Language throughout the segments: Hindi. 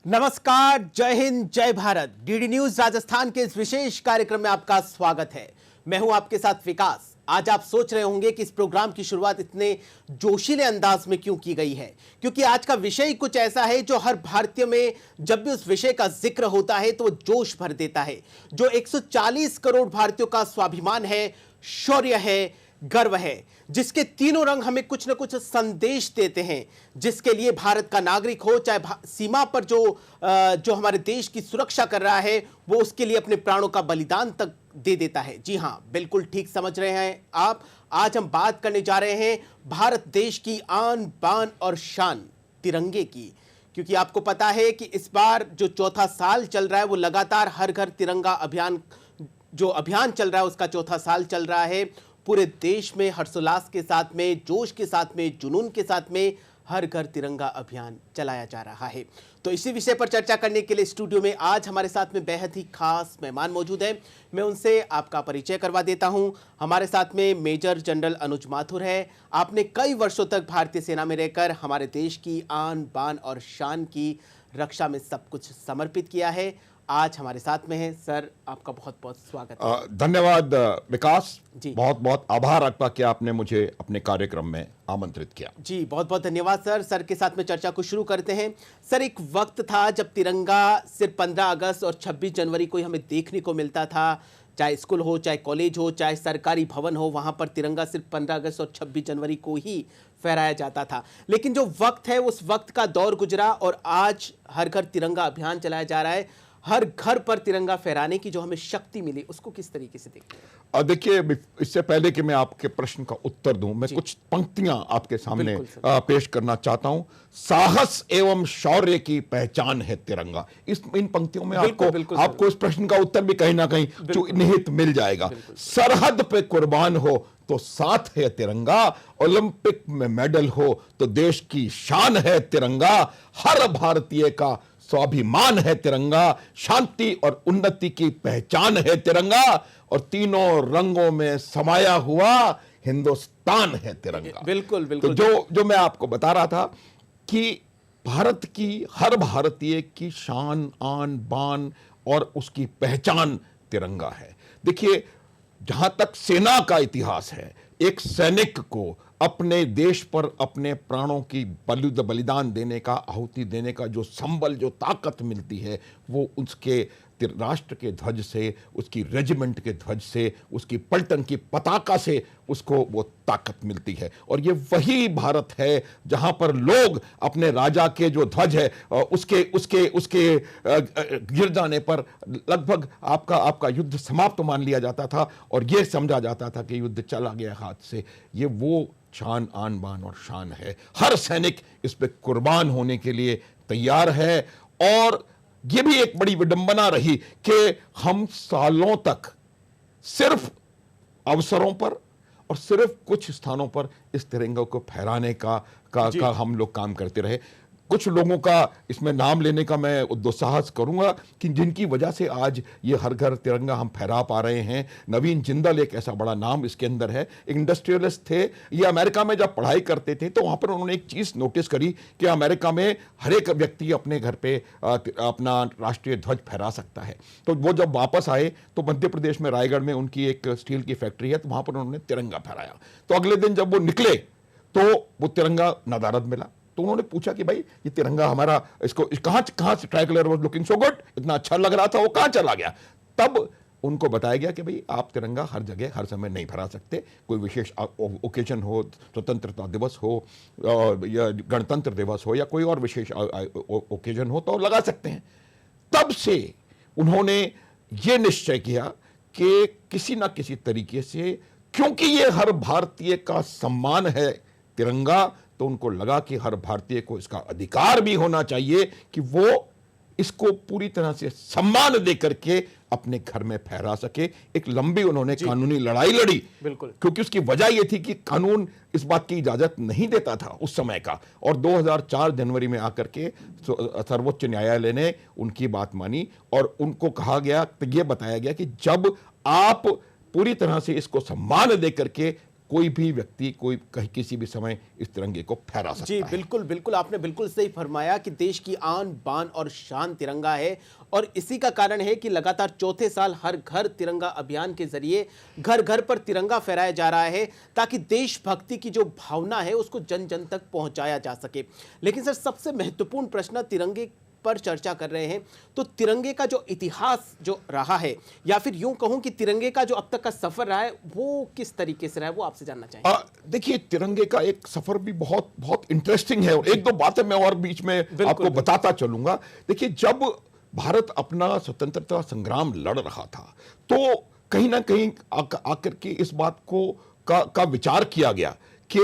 नमस्कार, जय हिंद, जय भारत। डीडी न्यूज राजस्थान के इस विशेष कार्यक्रम में आपका स्वागत है। मैं हूं आपके साथ विकास। आज आप सोच रहे होंगे कि इस प्रोग्राम की शुरुआत इतने जोशीले अंदाज में क्यों की गई है, क्योंकि आज का विषय कुछ ऐसा है जो हर भारतीय में जब भी उस विषय का जिक्र होता है तो वो जोश भर देता है। जो 140 करोड़ भारतीयों का स्वाभिमान है, शौर्य है, गर्व है, जिसके तीनों रंग हमें कुछ न कुछ संदेश देते हैं, जिसके लिए भारत का नागरिक हो, चाहे सीमा पर जो हमारे देश की सुरक्षा कर रहा है, वो उसके लिए अपने प्राणों का बलिदान तक दे देता है। जी हां, बिल्कुल ठीक समझ रहे हैं आप। आज हम बात करने जा रहे हैं भारत देश की आन बान और शान तिरंगे की, क्योंकि आपको पता है कि इस बार जो चौथा साल चल रहा है वो लगातार हर घर तिरंगा अभियान, जो अभियान चल रहा है उसका चौथा साल चल रहा है। पूरे देश में हर्षोल्लास के साथ में, जोश के साथ में, जुनून के साथ में हर घर तिरंगा अभियान चलाया जा रहा है। तो इसी विषय पर चर्चा करने के लिए स्टूडियो में आज हमारे साथ में बेहद ही खास मेहमान मौजूद हैं। मैं उनसे आपका परिचय करवा देता हूं। हमारे साथ में मेजर जनरल अनुज माथुर है। आपने कई वर्षों तक भारतीय सेना में रहकर हमारे देश की आन बान और शान की रक्षा में सब कुछ समर्पित किया है। आज हमारे साथ में है सर, आपका बहुत बहुत स्वागत है। धन्यवाद विकास जी, बहुत बहुत आभार आपका कि आपने मुझे अपने कार्यक्रम में आमंत्रित किया। जी बहुत बहुत धन्यवाद सर। सर के साथ में चर्चा को शुरू करते हैं। सर, एक वक्त था जब तिरंगा सिर्फ 15 अगस्त और 26 जनवरी को ही हमें देखने को मिलता था। चाहे स्कूल हो, चाहे कॉलेज हो, चाहे सरकारी भवन हो, वहां पर तिरंगा सिर्फ 15 अगस्त और 26 जनवरी को ही फहराया जाता था। लेकिन जो वक्त है उस वक्त का दौर गुजरा और आज हर घर तिरंगा अभियान चलाया जा रहा है। हर घर पर तिरंगा फहराने की जो हमें शक्ति मिली, उसको किस तरीके से देखते हैं? देखिए, इससे पहले कि मैं आपके प्रश्न का उत्तर दूं, मैं कुछ पंक्तियां आपके सामने पेश करना चाहता हूं। साहस एवं शौर्य की पहचान है तिरंगा। इन पंक्तियों में आपको इस प्रश्न का उत्तर भी कहीं ना कहीं निहित मिल जाएगा। सरहद पे कुर्बान हो तो साथ है तिरंगा, ओलंपिक में मेडल हो तो देश की शान है तिरंगा, हर भारतीय का स्वाभिमान है तिरंगा, शांति और उन्नति की पहचान है तिरंगा, और तीनों रंगों में समाया हुआ हिंदुस्तान है तिरंगा। बिल्कुल बिल्कुल। तो जो मैं आपको बता रहा था कि भारत की, हर भारतीय की शान, आन बान और उसकी पहचान तिरंगा है। देखिए, जहां तक सेना का इतिहास है, एक सैनिक को अपने देश पर अपने प्राणों की बलिदान देने का, आहुति देने का जो संबल, जो ताकत मिलती है, वो उसके राष्ट्र के ध्वज से, उसकी रेजिमेंट के ध्वज से, उसकी पलटन की पताका से उसको वो ताकत मिलती है। और ये वही भारत है जहां पर लोग अपने राजा के जो ध्वज है उसके उसके उसके गिर जाने पर लगभग आपका युद्ध समाप्त मान लिया जाता था और ये समझा जाता था कि युद्ध चला गया हाथ से। ये वो शान, आन बान और शान है। हर सैनिक इस पे कुर्बान होने के लिए तैयार है। और ये भी एक बड़ी विडंबना रही कि हम सालों तक सिर्फ अवसरों पर और सिर्फ कुछ स्थानों पर इस तिरंगे को फहराने का हम लोग काम करते रहे। कुछ लोगों का इसमें नाम लेने का मैं दुस्साहस करूंगा कि जिनकी वजह से आज ये हर घर तिरंगा हम फहरा पा रहे हैं। नवीन जिंदल एक ऐसा बड़ा नाम इसके अंदर है। इंडस्ट्रियलिस्ट थे, ये अमेरिका में जब पढ़ाई करते थे तो वहाँ पर उन्होंने एक चीज़ नोटिस करी कि अमेरिका में हर एक व्यक्ति अपने घर पे अपना राष्ट्रीय ध्वज फहरा सकता है। तो वो जब वापस आए तो मध्य प्रदेश में रायगढ़ में उनकी एक स्टील की फैक्ट्री है, तो वहाँ पर उन्होंने तिरंगा फहराया। तो अगले दिन जब वो निकले तो वो तिरंगा नदारद मिला। तो उन्होंने पूछा कि भाई ये तिरंगा हमारा, इसको कहां से try colour was looking so good, इतना अच्छा लग रहा था, वो कहां चला गया? तब उनको बताया गया कि भाई आप तिरंगा हर जगह हर समय नहीं फहरा सकते। कोई विशेष ओकेजन हो, स्वतंत्रता दिवस हो या गणतंत्र दिवस हो या कोई और विशेष ओकेजन हो तो लगा सकते हैं। तब से उन्होंने ये निश्चय किया कि किसी ना किसी तरीके से, क्योंकि ये हर भारतीय का सम्मान है तिरंगा, तो उनको लगा कि हर भारतीय को इसका अधिकार भी होना चाहिए कि वो इसको पूरी तरह से सम्मान दे करके अपने घर में फहरा सके। एक लंबी उन्होंने कानूनी लड़ाई लड़ी, बिल्कुल, क्योंकि उसकी वजह यह थी कि कानून इस बात की इजाजत नहीं देता था उस समय का। और 2004 जनवरी में आकर के सर्वोच्च न्यायालय ने उनकी बात मानी और उनको कहा गया, तो यह बताया गया कि जब आप पूरी तरह से इसको सम्मान दे करके कोई भी व्यक्ति कोई कहीं किसी भी समय इस तिरंगे को फहरा सकता जी है। बिल्कुल बिल्कुल, आपने बिल्कुल सही फरमाया कि देश की आन बान और शान तिरंगा है, और इसी का कारण है कि लगातार चौथे साल हर घर तिरंगा अभियान के जरिए घर घर पर तिरंगा फहराया जा रहा है, ताकि देशभक्ति की जो भावना है उसको जन जन तक पहुंचाया जा सके। लेकिन सर, सबसे महत्वपूर्ण प्रश्न तिरंगे पर चर्चा कर रहे हैं, तो तिरंगे का जो इतिहास जो रहा है, या फिर यूं कहूं कि तिरंगे का जो अब तक का सफर रहा है, वो किस तरीके से रहा है, वो आपसे जानना चाहेंगे। देखिए, तिरंगे का एक सफर भी बहुत बहुत इंटरेस्टिंग है, और एक दो बातें मैं और बीच में आपको बताता चलूंगा। देखिए, जब भारत अपना स्वतंत्रता संग्राम लड़ रहा था, तो कहीं ना कहीं आकर के इस बात को का विचार किया गया कि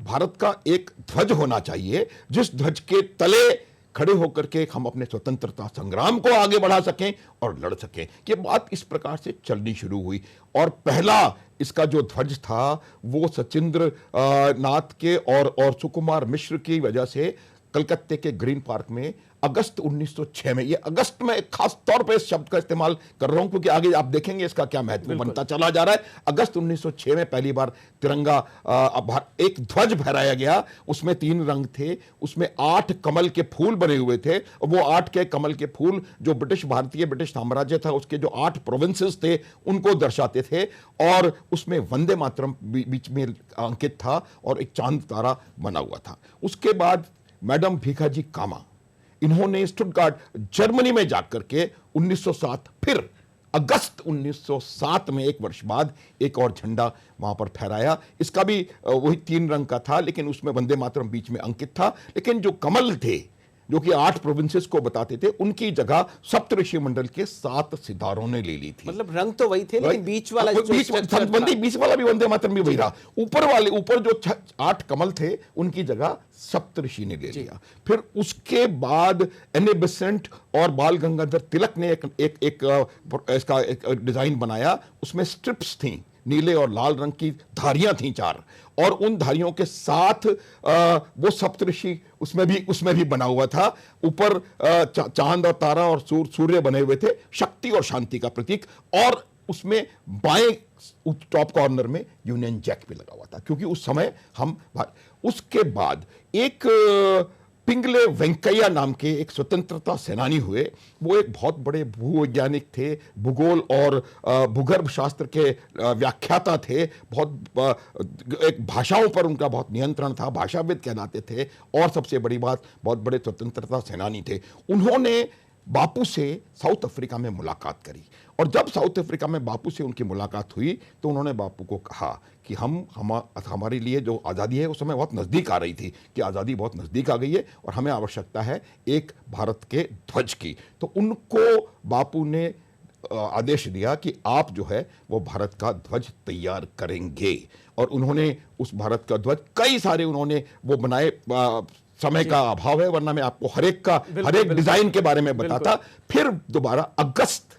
भारत का एक ध्वज होना चाहिए, जिस ध्वज के तले खड़े होकर के हम अपने स्वतंत्रता संग्राम को आगे बढ़ा सकें और लड़ सकें। ये बात इस प्रकार से चलनी शुरू हुई, और पहला इसका जो ध्वज था वो सचिंद्र नाथ के और सुकुमार मिश्र की वजह से कलकत्ते के ग्रीन पार्क में अगस्त 1906 में, ये अगस्त में एक खास तौर पे इस शब्द का इस्तेमाल कर रहा हूं क्योंकि आगे आप देखेंगे इसका क्या महत्व बनता चला जा रहा है। अगस्त 1906 में पहली बार तिरंगा एक ध्वज फहराया गया। उसमें 3 रंग थे, उसमें 8 कमल के फूल बने हुए थे, और वो 8 के कमल के फूल जो ब्रिटिश साम्राज्य था उसके जो 8 प्रोविंसेस थे उनको दर्शाते थे, और उसमें वंदे मातरम बीच में अंकित था और एक चांद तारा बना हुआ था। उसके बाद मैडम भीखाजी कामा, इन्होंने स्टुटगार्ट जर्मनी में जाकर के 1907 फिर अगस्त 1907 में, एक वर्ष बाद, एक और झंडा वहां पर फहराया। इसका भी वही 3 रंग का था, लेकिन उसमें वंदे मातरम बीच में अंकित था। लेकिन जो कमल थे जो कि 8 प्रोविंसेस को बताते थे, उनकी जगह सप्तऋषि मंडल के 7 सितारों ने ले ली थी। मतलब रंग तो वही थे, लेकिन बीच वाला बीच वाला भी वंदे मातरम भी वही रहा। ऊपर जो 8 कमल थे उनकी जगह सप्तऋषि ने ले लिया। फिर उसके बाद एने बेसेंट और बाल गंगाधर तिलक ने इसका एक डिजाइन बनाया। उसमें स्ट्रिप्स थी, नीले और लाल रंग की धारियां थी 4, और उन धारियों के साथ वो सप्तऋषि उसमें भी बना हुआ था। ऊपर चांद और तारा और सूर्य बने हुए थे, शक्ति और शांति का प्रतीक। और उसमें बाएं टॉप कॉर्नर में यूनियन जैक भी लगा हुआ था, क्योंकि उस समय उसके बाद एक पिंगले वेंकैया नाम के एक स्वतंत्रता सेनानी हुए। वो एक बहुत बड़े भूवैज्ञानिक थे, भूगोल और भूगर्भ शास्त्र के व्याख्याता थे। एक भाषाओं पर उनका बहुत नियंत्रण था, भाषाविद कहलाते थे, और सबसे बड़ी बात, बहुत बड़े स्वतंत्रता सेनानी थे। उन्होंने बापू से साउथ अफ्रीका में मुलाकात करी, और जब साउथ अफ्रीका में बापू से उनकी मुलाकात हुई तो उन्होंने बापू को कहा कि हमारे लिए जो आज़ादी है उस समय बहुत नज़दीक आ रही थी, कि आज़ादी बहुत नज़दीक आ गई है और हमें आवश्यकता है एक भारत के ध्वज की। तो उनको बापू ने आदेश दिया कि आप जो है वो भारत का ध्वज तैयार करेंगे, और उन्होंने उस भारत का ध्वज कई सारे उन्होंने वो बनाए। समय का अभाव है, वरना मैं आपको हर एक डिजाइन के बारे में बताता। फिर दोबारा अगस्त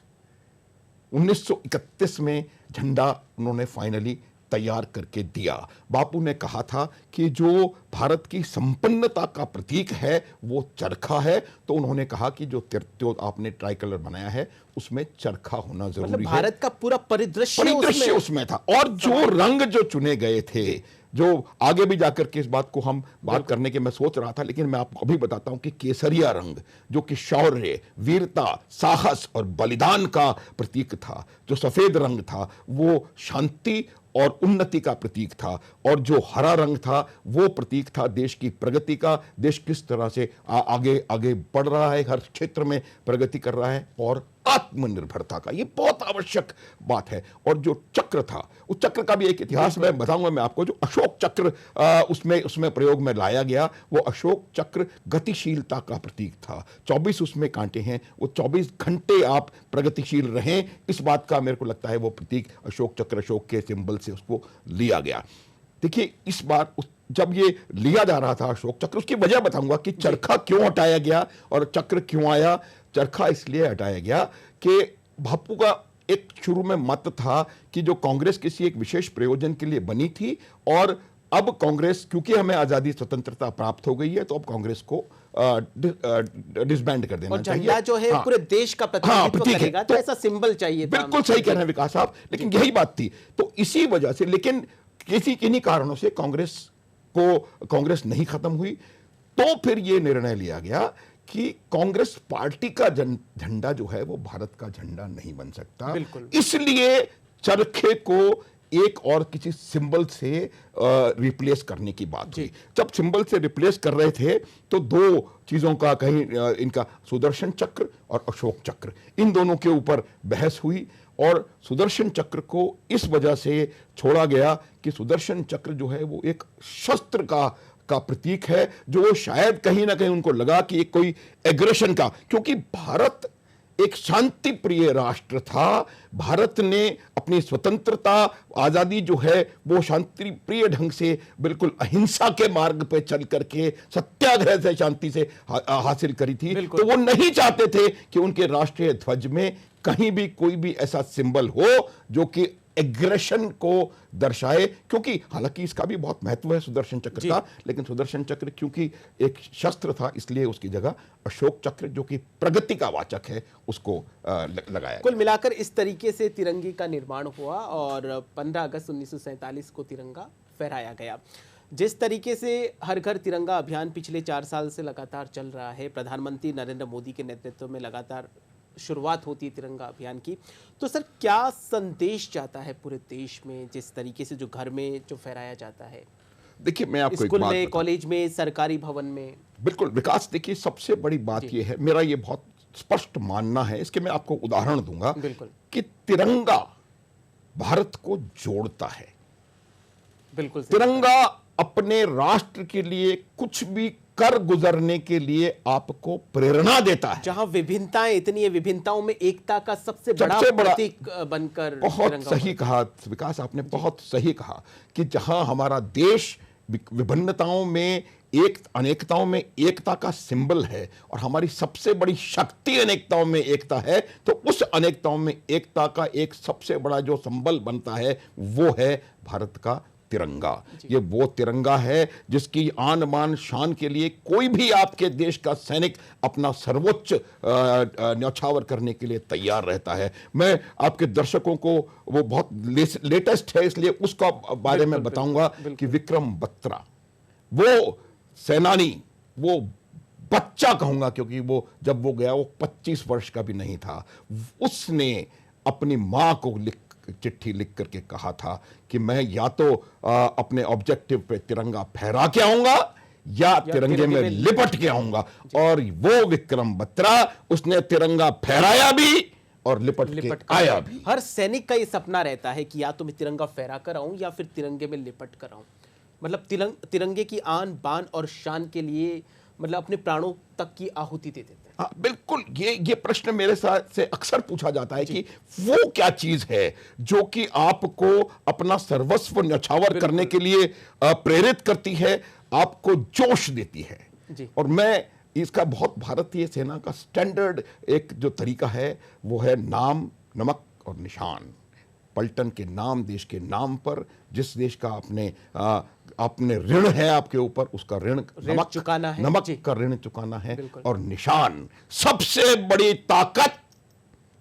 1931 में झंडा उन्होंने फाइनली तैयार करके दिया। बापू ने कहा था कि जो भारत की संपन्नता का प्रतीक है वो चरखा है, तो उन्होंने कहा कि जो आपने ट्राई कलर बनाया है उसमें चरखा होना जरूरी है। भारत का पूरा परिदृश्य उसमें था। और जो रंग जो चुने गए थे, जो आगे भी जाकर के इस बात को हम बात करने के मैं सोच रहा था, लेकिन मैं आपको अभी बताता हूं कि केसरिया रंग, जो कि शौर्य, वीरता, साहस और बलिदान का प्रतीक था। जो सफेद रंग था वो शांति और उन्नति का प्रतीक था, और जो हरा रंग था वो प्रतीक था देश की प्रगति का। देश किस तरह से आगे आगे बढ़ रहा है, हर क्षेत्र में प्रगति कर रहा है, और आत्मनिर्भरता का। ये बहुत आवश्यक बात है। और जो चक्र था, उस चक्र का भी एक इतिहास मैं बताऊंगा मैं आपको। जो अशोक चक्र उसमें प्रयोग में लाया गया, वो अशोक चक्र गतिशीलता का प्रतीक था। 24 उसमें कांटे हैं, वो 24 घंटे आप प्रगतिशील रहें, इस बात का मेरे को लगता है वो प्रतीक अशोक चक्र, अशोक के सिंबल से उसको लिया गया। देखिए, इस बार जब ये लिया जा रहा था अशोक चक्र, उसकी वजह बताऊंगा कि चरखा क्यों हटाया गया और चक्र क्यों आया। चरखा इसलिए हटाया गया कि बापू का एक शुरू में मत था कि जो कांग्रेस किसी एक विशेष प्रयोजन के लिए बनी थी, और अब कांग्रेस, क्योंकि हमें आजादी स्वतंत्रता प्राप्त हो गई है, तो अब कांग्रेस को डिसबैंड कर देना चाहिए। झंडा जो है पूरे देश का प्रतिनिधित्व करेगा, तो ऐसा सिंबल चाहिए था। बिल्कुल सही कह रहे हैं विकास साहब, लेकिन यही बात थी। तो इसी वजह से, लेकिन किन्हीं कारणों से कांग्रेस नहीं खत्म हुई, तो फिर ये निर्णय लिया गया कि कांग्रेस पार्टी का झंडा जो है वो भारत का झंडा नहीं बन सकता। बिल्कुल। इसलिए चरखे को एक और किसी सिंबल से रिप्लेस करने की बात हुई। जब सिंबल से रिप्लेस कर रहे थे तो दो चीजों का कहीं इनका सुदर्शन चक्र और अशोक चक्र, इन दोनों के ऊपर बहस हुई और सुदर्शन चक्र को इस वजह से छोड़ा गया कि सुदर्शन चक्र जो है वो एक शस्त्र का प्रतीक है, जो शायद कहीं ना कहीं उनको लगा कि एक कोई एग्रेशन का, क्योंकि भारत एक शांति प्रिय राष्ट्र था। भारत ने अपनी स्वतंत्रता आजादी जो है वो शांति प्रिय ढंग से बिल्कुल अहिंसा के मार्ग पे चल करके सत्याग्रह से शांति से हासिल करी थी। तो वो नहीं चाहते थे कि उनके राष्ट्रीय ध्वज में कहीं भी कोई भी ऐसा सिंबल हो जो कि एग्रेशन को दर्शाए, क्योंकि हालांकि इसका भी बहुत महत्व है सुदर्शन चक्र का, लेकिन सुदर्शन चक्र क्योंकि एक शस्त्र था इसलिए उसकी जगह अशोक चक्र जो कि प्रगति का वाचक है उसको लगाया। कुल मिलाकर इस तरीके से तिरंगे का निर्माण हुआ और 15 अगस्त 1947 को तिरंगा फहराया गया। जिस तरीके से हर घर तिरंगा अभियान पिछले 4 साल से लगातार चल रहा है, प्रधानमंत्री नरेंद्र मोदी के नेतृत्व में लगातार शुरुआत होती है तिरंगा अभियान की, तो सर क्या संदेश जाता है पूरे देश में जिस तरीके से जो घर में जो फहराया जाता है? देखिए मैं आपको स्कूल में, कॉलेज में, सरकारी भवन में। बिल्कुल विकास, देखिए सबसे बड़ी बात यह है, मेरा ये बहुत स्पष्ट मानना है, इसके मैं आपको उदाहरण दूंगा कि तिरंगा भारत को जोड़ता है। बिल्कुल तिरंगा अपने राष्ट्र के लिए कुछ भी कर गुजरने के लिए आपको प्रेरणा देता है। जहां विभिन्नताएं इतनी है, विभिन्नताओं में एकता का सबसे बड़ा प्रतीक बनकर। बहुत सही कहा विकास, आपने बहुत सही कहा कि जहां हमारा देश विभिन्नताओं में अनेकताओं में एकता का सिंबल है और हमारी सबसे बड़ी शक्ति अनेकताओं में एकता है, तो उस अनेकताओं में एकता का एक सबसे बड़ा जो संबल बनता है वो है भारत का तिरंगा। ये वो तिरंगा है जिसकी आन बान शान के लिए कोई भी आपके देश का सैनिक अपना सर्वोच्च न्यौछावर करने के लिए तैयार रहता है। मैं आपके दर्शकों को वो बहुत लेटेस्ट है इसलिए उसका बारे में बताऊंगा कि विक्रम बत्रा, वो सेनानी, वो बच्चा कहूंगा क्योंकि वो जब वो गया वो 25 वर्ष का भी नहीं था, उसने अपनी मां को चिट्ठी लिख करके कहा था कि मैं या तो अपने ऑब्जेक्टिव पे तिरंगा फहरा के आऊंगा या तिरंगे में लिपट के आऊंगा, और वो विक्रम बत्रा उसने तिरंगा फहराया भी और लिपट के आया भी। हर सैनिक का ये सपना रहता है कि या तो मैं तिरंगा फहरा कर आऊं या फिर तिरंगे में लिपट कर आऊं। मतलब तिरंगे की आन बान और शान के लिए मतलब अपने प्राणों तक की आहुति दे देते हैं। हाँ बिल्कुल, ये प्रश्न मेरे साथ से अक्सर पूछा जाता है कि वो क्या चीज है जो कि आपको अपना सर्वस्व न्यौछावर करने के लिए प्रेरित करती है, आपको जोश देती है जी। और मैं इसका बहुत भारतीय सेना का स्टैंडर्ड एक जो तरीका है वो है नाम, नमक और निशान। पलटन के नाम, देश के नाम पर जिस देश का अपने ऋण है आपके ऊपर, उसका ऋण नमक चुकाना है, नमक का ऋण चुकाना है। और निशान, सबसे बड़ी ताकत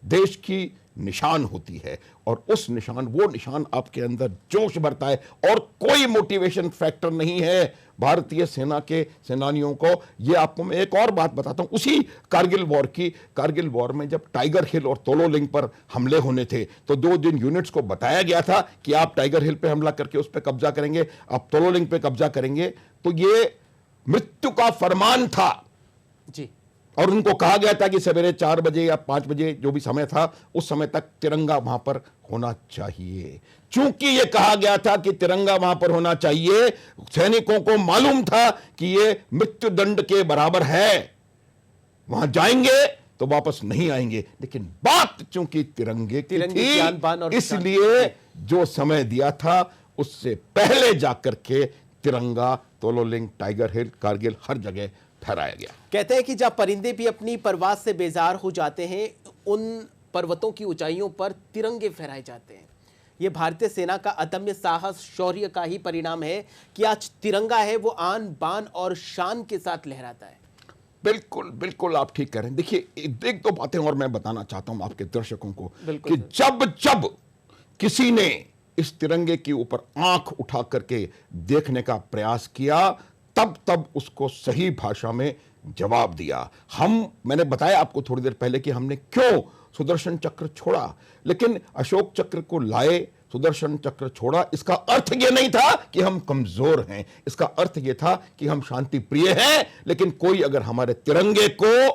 देश की निशान होती है, और उस निशान, वो निशान आपके अंदर जोश भरता है और कोई मोटिवेशन फैक्टर नहीं है भारतीय सेना के सेनानियों को। ये आपको मैं एक और बात बताता हूं, उसी कारगिल वॉर में जब टाइगर हिल और तोलोलिंग पर हमले होने थे तो 2 दिन यूनिट्स को बताया गया था कि आप टाइगर हिल पे हमला करके उस पर कब्जा करेंगे, आप तोलोलिंग पे कब्जा करेंगे, तो ये मृत्यु का फरमान था जी। और उनको कहा गया था कि सवेरे 4 बजे या 5 बजे जो भी समय था उस समय तक तिरंगा वहां पर होना चाहिए। चूंकि यह कहा गया था कि तिरंगा वहां पर होना चाहिए, सैनिकों को मालूम था कि यह मृत्यु दंड के बराबर है, वहां जाएंगे तो वापस नहीं आएंगे। लेकिन बात चूंकि तिरंगे की थी, इसलिए जो समय दिया था उससे पहले जाकर के तिरंगा तोलोलिंग, टाइगर हिल, कारगिल हर जगह फहराया गया। कहते हैं कि जब परिंदे भी अपनी परवास से बेजार हो जाते हैं, उन पर्वतों की ऊंचाइयों पर तिरंगे फहराए जाते हैं। यह भारतीय सेना का अदम्य साहस, शौर्य का ही परिणाम है कि आज तिरंगा है वो आन बान और शान के साथ लहराता है। बिल्कुल बिल्कुल, आप ठीक कह रहे हैं। देखिए एक दो बातें और मैं बताना चाहता हूं आपके दर्शकों को कि जब जब किसी ने इस तिरंगे के ऊपर आंख उठा करके देखने का प्रयास किया, तब उसको सही भाषा में जवाब दिया। मैंने बताया आपको थोड़ी देर पहले कि हमने क्यों सुदर्शन चक्र छोड़ा, लेकिन अशोक चक्र को लाए, सुदर्शन चक्र छोड़ा। इसका अर्थ यह नहीं था कि हम कमजोर हैं, इसका अर्थ यह था कि हम शांति प्रिय हैं। लेकिन कोई अगर हमारे तिरंगे को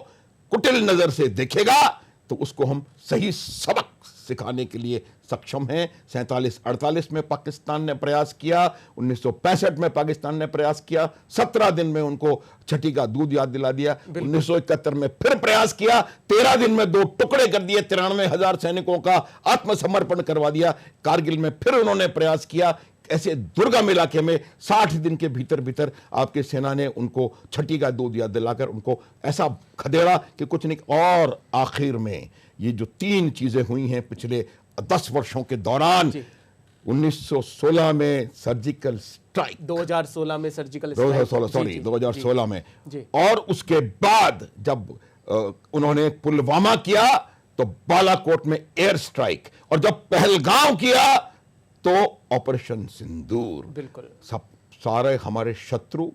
कुटिल नजर से देखेगा तो उसको हम सही सबक सिखाने के लिए सक्षम हैं। 47-48 में पाकिस्तान ने प्रयास किया, 1965 में पाकिस्तान ने प्रयास किया, 17 दिन में उनको छठी का दूध याद दिला दिया। 1971 में फिर प्रयास किया, 13 दिन में 2 टुकड़े कर दिए, 93,000 सैनिकों का आत्मसमर्पण करवा दिया। कारगिल में फिर उन्होंने प्रयास किया। ऐसे दुर्गम इलाके में 60 दिन के भीतर भीतर आपके सेना ने उनको छठी का दूध याद दिलाकर उनको ऐसा खदेड़ा कि कुछ नहीं। और आखिर में ये जो 3 चीजें हुई हैं पिछले 10 वर्षों के दौरान, 1916 में सर्जिकल स्ट्राइक, 2016 में सर्जिकल 2016 में, और उसके बाद जब उन्होंने पुलवामा किया तो बालाकोट में एयर स्ट्राइक, और जब पहलगांव किया तो ऑपरेशन सिंदूर। बिल्कुल, सब सारे हमारे शत्रु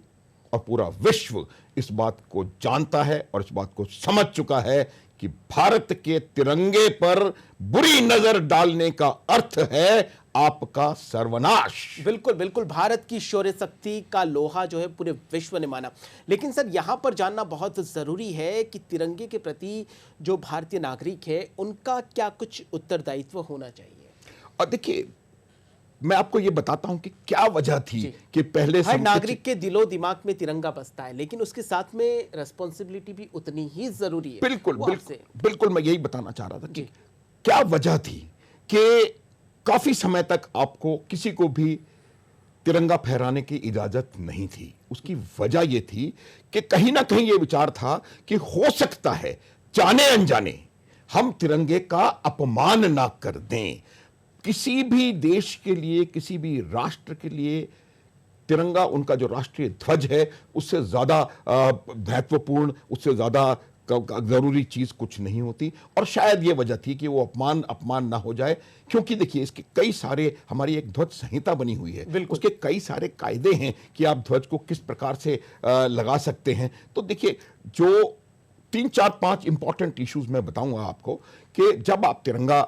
और पूरा विश्व इस बात को जानता है और इस बात को समझ चुका है कि भारत के तिरंगे पर बुरी नजर डालने का अर्थ है आपका सर्वनाश। बिल्कुल बिल्कुल, भारत की शौर्य शक्ति का लोहा जो है पूरे विश्व ने माना। लेकिन सर, यहां पर जानना बहुत जरूरी है कि तिरंगे के प्रति जो भारतीय नागरिक है उनका क्या कुछ उत्तरदायित्व होना चाहिए। और देखिए, मैं आपको यह बताता हूं कि क्या वजह थी कि पहले हर नागरिक के दिलो दिमाग में तिरंगा बसता है, लेकिन उसके साथ में रिस्पॉन्सिबिलिटी भी उतनी ही जरूरी है। बिल्कुल मैं यही बताना चाह रहा था कि क्या वजह थी कि काफी समय तक आपको किसी को भी तिरंगा फहराने की इजाजत नहीं थी। उसकी वजह यह थी कि कहीं ना कहीं यह विचार था कि हो सकता है जाने अनजाने हम तिरंगे का अपमान ना कर दें। किसी भी देश के लिए, किसी भी राष्ट्र के लिए तिरंगा, उनका जो राष्ट्रीय ध्वज है, उससे ज्यादा महत्वपूर्ण, उससे ज्यादा जरूरी चीज कुछ नहीं होती। और शायद ये वजह थी कि वो अपमान ना हो जाए, क्योंकि देखिए इसके कई सारे, हमारी एक ध्वज संहिता बनी हुई है, उसके कई सारे कायदे हैं कि आप ध्वज को किस प्रकार से लगा सकते हैं। तो देखिए, जो 3-4-5 इंपॉर्टेंट इश्यूज मैं बताऊंगा आपको कि जब आप तिरंगा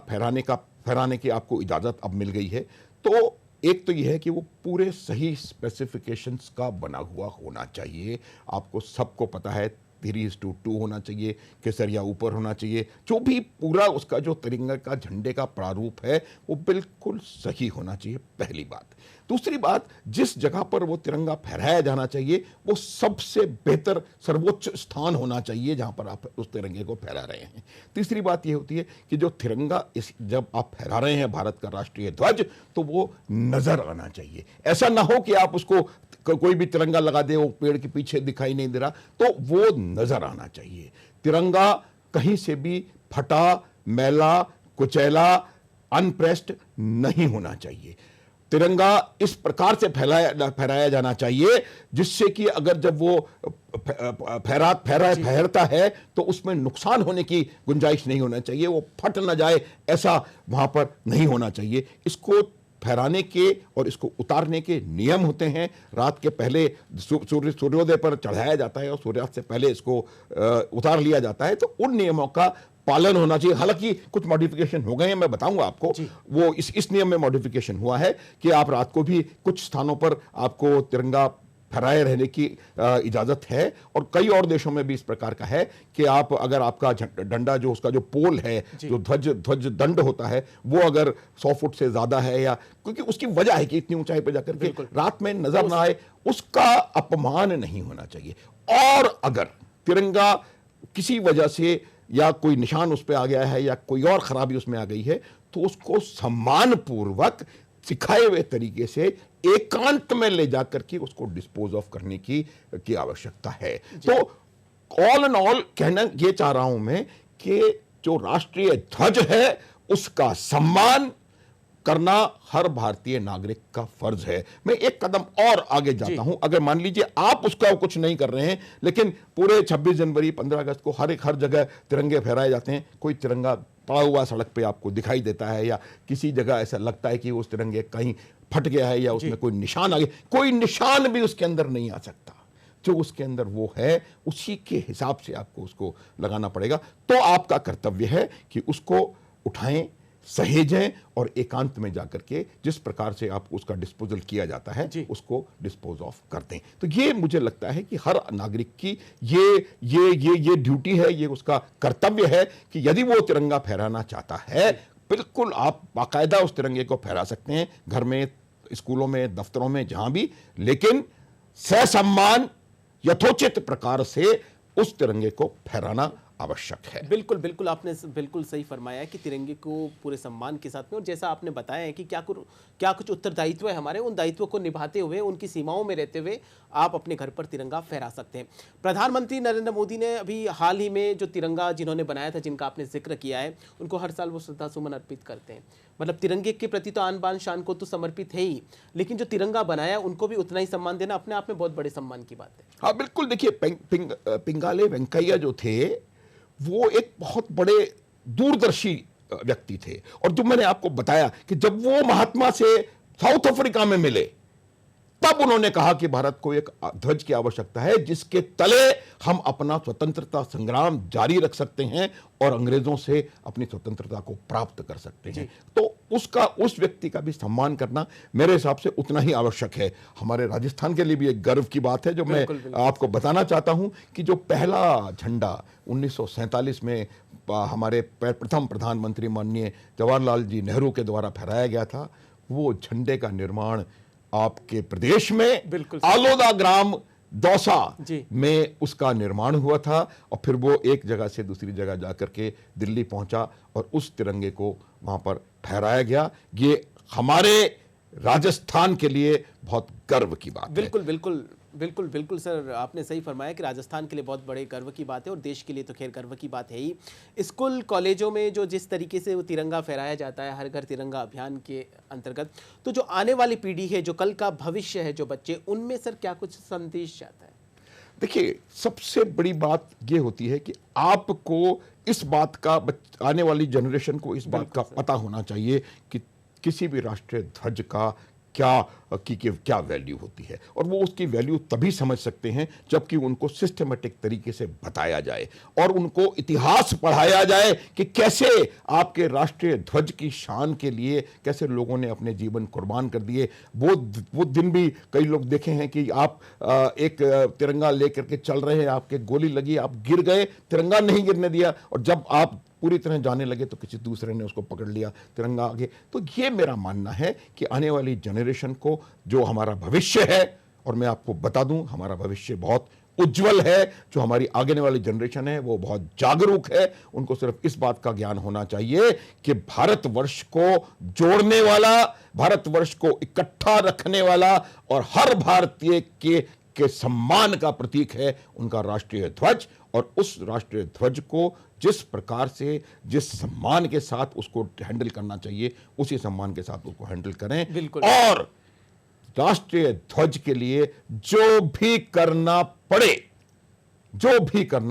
फहराने की आपको इजाजत अब मिल गई है, तो एक तो यह है कि वो पूरे सही स्पेसिफिकेशंस का बना हुआ होना चाहिए। आपको सबको पता है 3:2 होना चाहिए, केसरिया ऊपर होना चाहिए, जो भी पूरा उसका जो तिरंगा का झंडे का प्रारूप है वो बिल्कुल सही होना चाहिए, पहली बात। दूसरी बात, जिस जगह पर वो तिरंगा फहराया जाना चाहिए वो सबसे बेहतर सर्वोच्च स्थान होना चाहिए जहां पर आप उस तिरंगे को फहरा रहे हैं। तीसरी बात यह होती है कि जो तिरंगा जब आप फहरा रहे हैं, भारत का राष्ट्रीय ध्वज, तो वो नजर आना चाहिए। ऐसा ना हो कि आप उसको कोई भी तिरंगा लगा दे, वो पेड़ के पीछे दिखाई नहीं दे रहा, तो वो नजर आना चाहिए। तिरंगा कहीं से भी फटा, मैला, कुचैला, अनप्रेस्ड नहीं होना चाहिए। तिरंगा इस प्रकार से फहराया जाना चाहिए जिससे कि अगर जब वो फहरता है तो उसमें नुकसान होने की गुंजाइश नहीं होना चाहिए, वो फट ना जाए, ऐसा वहां पर नहीं होना चाहिए। इसको फहराने के और इसको उतारने के नियम होते हैं। रात के पहले सूर्योदय पर चढ़ाया जाता है और सूर्यास्त से पहले इसको उतार लिया जाता है, तो उन नियमों का पालन होना चाहिए। हालांकि कुछ मॉडिफिकेशन हो गए हैं, मैं बताऊंगा आपको। वो इस नियम में मॉडिफिकेशन हुआ है कि आप रात को भी कुछ स्थानों पर आपको तिरंगा फहराए रहने की इजाजत है, और कई और देशों में भी इस प्रकार का है कि आप अगर आपका डंडा, जो उसका जो पोल है, जो ध्वज दंड होता है, वो अगर 100 फुट से ज्यादा है, या क्योंकि उसकी वजह है कि इतनी ऊंचाई पर जाकर के रात में नजर ना आए, उसका अपमान नहीं होना चाहिए। और अगर तिरंगा किसी वजह से या कोई निशान उस पर आ गया है या कोई और खराबी उसमें आ गई है, तो उसको सम्मानपूर्वक सिखाए हुए तरीके से एकांत में ले जाकर के उसको डिस्पोज ऑफ करने की आवश्यकता है। तो ऑल एंड ऑल कहना यह चाह रहा हूं मैं कि जो राष्ट्रीय ध्वज है उसका सम्मान करना हर भारतीय नागरिक का फर्ज है। मैं एक कदम और आगे जाता हूं। अगर मान लीजिए आप उसका कुछ नहीं कर रहे हैं, लेकिन पूरे 26 जनवरी 15 अगस्त को हर जगह तिरंगे फहराए जाते हैं, कोई तिरंगा पड़ा हुआ सड़क पे आपको दिखाई देता है, या किसी जगह ऐसा लगता है कि उस तिरंगे कहीं फट गया है या उसमें कोई निशान आ गया, कोई निशान भी उसके अंदर नहीं आ सकता। जो उसके अंदर वो है उसी के हिसाब से आपको उसको लगाना पड़ेगा। तो आपका कर्तव्य है कि उसको उठाएं, सहेजें और एकांत में जाकर के जिस प्रकार से आप उसका डिस्पोजल किया जाता है उसको डिस्पोज ऑफ कर दें। तो ये मुझे लगता है कि हर नागरिक की ये ड्यूटी है, ये उसका कर्तव्य है कि यदि वो तिरंगा फहराना चाहता है, बिल्कुल आप बाकायदा उस तिरंगे को फहरा सकते हैं, घर में, स्कूलों में, दफ्तरों में, जहां भी, लेकिन ससम्मान यथोचित प्रकार से उस तिरंगे को फहराना आवश्यक है। बिल्कुल बिल्कुल, आपने बिल्कुल सही फरमाया है कि तिरंगे को पूरे सम्मान के साथ में, और जैसा आपने बताया है कि क्या कुछ उत्तरदायित्व है हमारे, उन दायित्वों को निभाते हुए, उनकी सीमाओं में रहते हुए आप अपने घर पर तिरंगा फहरा सकते हैं। प्रधानमंत्री नरेंद्र मोदी ने अभी हाल ही में जो तिरंगा जिन्होंने बनाया था, जिनका आपने जिक्र किया है, उनको हर साल वो श्रद्धा सुमन अर्पित करते हैं। मतलब तिरंगे के प्रति तो आन बान शान को तो समर्पित है ही, लेकिन जो तिरंगा बनाया उनको भी उतना ही सम्मान देना अपने आप में बहुत बड़े सम्मान की बात है। हाँ बिल्कुल, देखिए पिंगाले वेंकैया जो थे वो एक बहुत बड़े दूरदर्शी व्यक्ति थे, और जो मैंने आपको बताया कि जब वो महात्मा से साउथ अफ्रीका में मिले तब उन्होंने कहा कि भारत को एक ध्वज की आवश्यकता है जिसके तले हम अपना स्वतंत्रता संग्राम जारी रख सकते हैं और अंग्रेजों से अपनी स्वतंत्रता को प्राप्त कर सकते हैं। तो उस व्यक्ति का भी सम्मान करना मेरे हिसाब से उतना ही आवश्यक है। हमारे राजस्थान के लिए भी एक गर्व की बात है जो मैं आपको बताना चाहता हूं कि जो पहला झंडा 1947 में हमारे प्रथम प्रधानमंत्री माननीय जवाहरलाल जी नेहरू के द्वारा फहराया गया था, वो झंडे का निर्माण आपके प्रदेश में आलोदा ग्राम दौसा में उसका निर्माण हुआ था, और फिर वो एक जगह से दूसरी जगह जाकर के दिल्ली पहुंचा और उस तिरंगे को वहां पर फहराया गया। ये हमारे राजस्थान के लिए बहुत गर्व की बात है। बिल्कुल सर, आपने सही फरमाया कि राजस्थान के लिए बहुत बड़े गर्व की बात है, और देश के लिए तो खैर गर्व की बात है ही। स्कूल कॉलेजों में जो जिस तरीके से वो तिरंगा फहराया जाता है हर घर तिरंगा अभियान के अंतर्गत, तो जो आने वाली पीढ़ी है, जो कल का भविष्य है, जो बच्चे, उनमें सर क्या कुछ संदेश जाता है? देखिए, सबसे बड़ी बात ये होती है कि आपको इस बात का, आने वाली जनरेशन को इस बात का पता होना चाहिए कि किसी भी राष्ट्रीय ध्वज का क्या वैल्यू होती है, और वो उसकी वैल्यू तभी समझ सकते हैं जबकि उनको सिस्टमेटिक तरीके से बताया जाए और उनको इतिहास पढ़ाया जाए कि कैसे आपके राष्ट्रीय ध्वज की शान के लिए कैसे लोगों ने अपने जीवन कुर्बान कर दिए। वो दिन भी कई लोग देखे हैं कि आप एक तिरंगा लेकर के चल रहे हैं, आपके गोली लगी, आप गिर गए, तिरंगा नहीं गिरने दिया, और जब आप पूरी तरह जाने लगे तो किसी दूसरे ने उसको पकड़ लिया, तिरंगा आगे। तो ये मेरा मानना है कि आने वाली जनरेशन को जो हमारा भविष्य है, और मैं आपको बता दूं हमारा भविष्य बहुत उज्जवल है, जो हमारी आगे वाली जनरेशन है वो बहुत जागरूक है, उनको सिर्फ इस बात का ज्ञान होना चाहिए कि भारतवर्ष को जोड़ने वाला, भारतवर्ष को इकट्ठा रखने वाला और हर भारतीय के सम्मान का प्रतीक है उनका राष्ट्रीय ध्वज, और उस राष्ट्रीय ध्वज को जिस प्रकार से, जिस सम्मान के साथ उसको हैंडल करना चाहिए, उसी सम्मान के साथ उसको हैंडल करें। और राष्ट्रीय ध्वज के लिए जो भी करना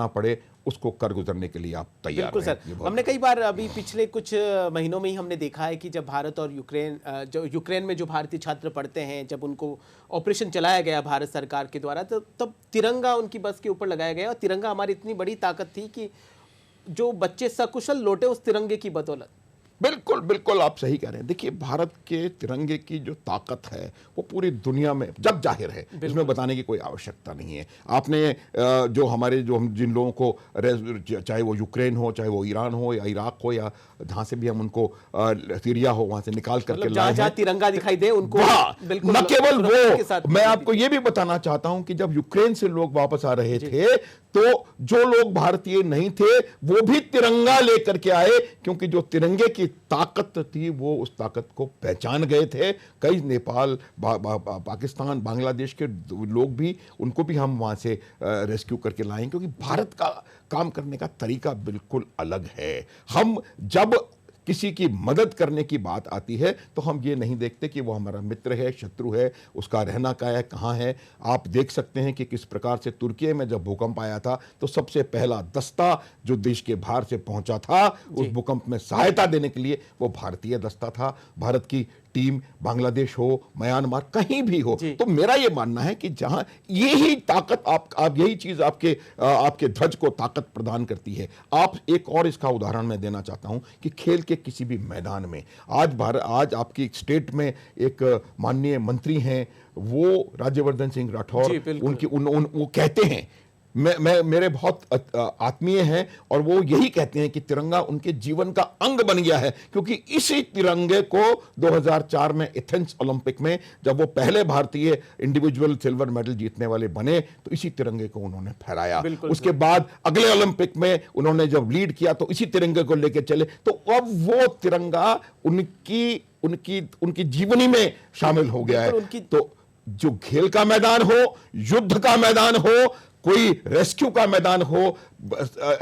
पड़े उसको कर गुजरने के लिए आप तैयार बिल्कुल सर, हमने कई बार अभी पिछले कुछ महीनों में ही हमने देखा है कि जब भारत और यूक्रेन में जो भारतीय छात्र पढ़ते हैं, जब उनको ऑपरेशन चलाया गया भारत सरकार के द्वारा, तो तब तिरंगा उनकी बस के ऊपर लगाया गया, और तिरंगा हमारी इतनी बड़ी ताकत थी कि जो बच्चे सकुशल लौटे उस तिरंगे की बदौलत। बिल्कुल आप सही कह रहे हैं। देखिए, भारत के तिरंगे की जो ताकत है वो पूरी दुनिया में जग जाहिर है, इसमें बताने की कोई आवश्यकता नहीं है। आपने जो हमारे हम जिन लोगों को, चाहे वो यूक्रेन हो, चाहे वो ईरान हो या इराक हो, या जहां से भी हम उनको, सीरिया हो, वहां से निकाल करके लाए हैं, तिरंगा दिखाई दे उनको। न केवल वो, मैं आपको ये भी बताना चाहता हूं कि जब यूक्रेन से लोग वापस आ रहे थे तो जो लोग भारतीय नहीं थे वो भी तिरंगा लेकर के आए, क्योंकि जो तिरंगे की ताकत थी वो उस ताकत को पहचान गए थे। कई नेपाल, पाकिस्तान, बांग्लादेश के लोग भी, उनको भी हम वहां से रेस्क्यू करके लाए, क्योंकि भारत का काम करने का तरीका बिल्कुल अलग है। हम जब किसी की मदद करने की बात आती है तो हम ये नहीं देखते कि वो हमारा मित्र है, शत्रु है, उसका रहना क्या है, कहाँ है। आप देख सकते हैं कि किस प्रकार से तुर्की में जब भूकंप आया था तो सबसे पहला दस्ता जो देश के बाहर से पहुंचा था उस भूकंप में सहायता देने के लिए वो भारतीय दस्ता था। भारत की टीम बांग्लादेश हो, म्यांमार, कहीं भी हो। तो मेरा ये मानना है कि जहां यही ताकत आप यही चीज आपके ध्वज को ताकत प्रदान करती है। आप एक और इसका उदाहरण मैं देना चाहता हूं कि खेल के किसी भी मैदान में आज आपकी स्टेट में एक माननीय मंत्री हैं, वो राज्यवर्धन सिंह राठौर, वो कहते हैं, मैं मेरे बहुत आत्मीय हैं और वो यही कहते हैं कि तिरंगा उनके जीवन का अंग बन गया है, क्योंकि इसी तिरंगे को 2004 में एथेंस ओलंपिक में जब वो पहले भारतीय इंडिविजुअल सिल्वर मेडल जीतने वाले बने तो इसी तिरंगे को उन्होंने फहराया। उसके बाद अगले ओलंपिक में उन्होंने जब लीड किया तो इसी तिरंगे को लेकर चले। तो अब वो तिरंगा उनकी जीवनी में शामिल हो गया है। तो जो खेल का मैदान हो, युद्ध का मैदान हो, कोई रेस्क्यू का मैदान हो,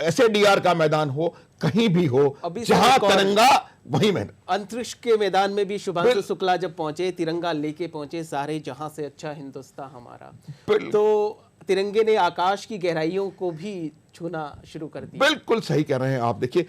एसएडीआर का मैदान हो, कहीं भी हो, जहां तिरंगा वहीं मैदान। अंतरिक्ष के मैदान में भी शुभांशु शुक्ला जब पहुंचे, तिरंगा लेके पहुंचे, सारे जहां से अच्छा हिंदुस्तान हमारा। तो तिरंगे ने आकाश की गहराइयों को भी छूना शुरू कर दिया। बिल्कुल सही कह रहे हैं आप। देखिए,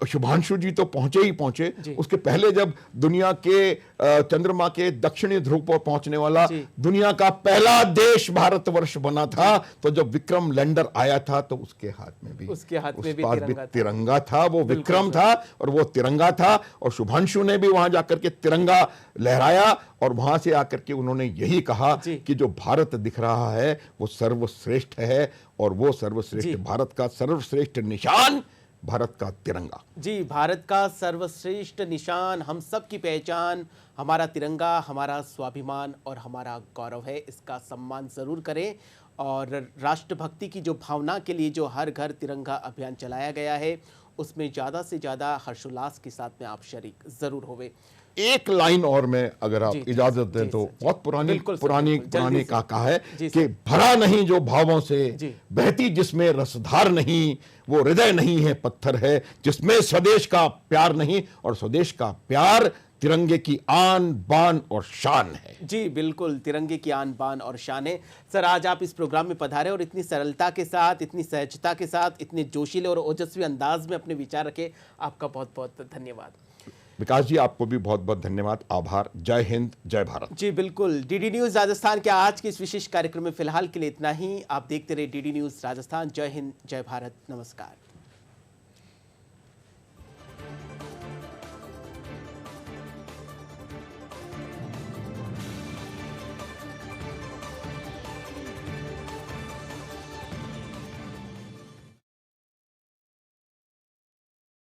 शुभांशु जी तो पहुंचे ही पहुंचे। उसके पहले जब दुनिया के चंद्रमा के दक्षिणी ध्रुव पर पहुंचने वाला दुनिया का पहला देश भारतवर्ष बना था, तो जब विक्रम लैंडर आया था तो उसके हाथ में भी तिरंगा था। वो विक्रम था और वो तिरंगा था, और शुभांशु ने भी वहां जाकर के तिरंगा लहराया और वहां से आकर के उन्होंने यही कहा कि जो भारत दिख रहा है वो सर्वश्रेष्ठ है, और वो सर्वश्रेष्ठ भारत का सर्वश्रेष्ठ निशान भारत का तिरंगा। जी, भारत का सर्वश्रेष्ठ निशान, हम सब की पहचान, हमारा तिरंगा, हमारा स्वाभिमान और हमारा गौरव है। इसका सम्मान जरूर करें, और राष्ट्रभक्ति की जो भावना के लिए जो हर घर तिरंगा अभियान चलाया गया है उसमें ज़्यादा से ज़्यादा हर्षोल्लास के साथ में आप शरीक जरूर होवे। एक लाइन और मैं अगर आप इजाजत दें तो बहुत पुरानी कहा है कि भरा नहीं जो भावों से, बहती जिसमें रसधार नहीं, वो हृदय नहीं है पत्थर है, जिसमें स्वदेश का प्यार नहीं, और स्वदेश का प्यार तिरंगे की आन बान और शान है। जी बिल्कुल, तिरंगे की आन बान और शान है। सर, आज आप इस प्रोग्राम में पधारे और इतनी सरलता के साथ, इतनी सहजता के साथ, इतने जोशीले और ओजस्वी अंदाज में अपने विचार रखे, आपका बहुत बहुत धन्यवाद। विकास जी, आपको भी बहुत बहुत धन्यवाद, आभार। जय हिंद, जय भारत। जी बिल्कुल, डीडी न्यूज राजस्थान के आज के इस विशेष कार्यक्रम में फिलहाल के लिए इतना ही। आप देखते रहे डीडी न्यूज राजस्थान। जय हिंद, जय भारत, नमस्कार।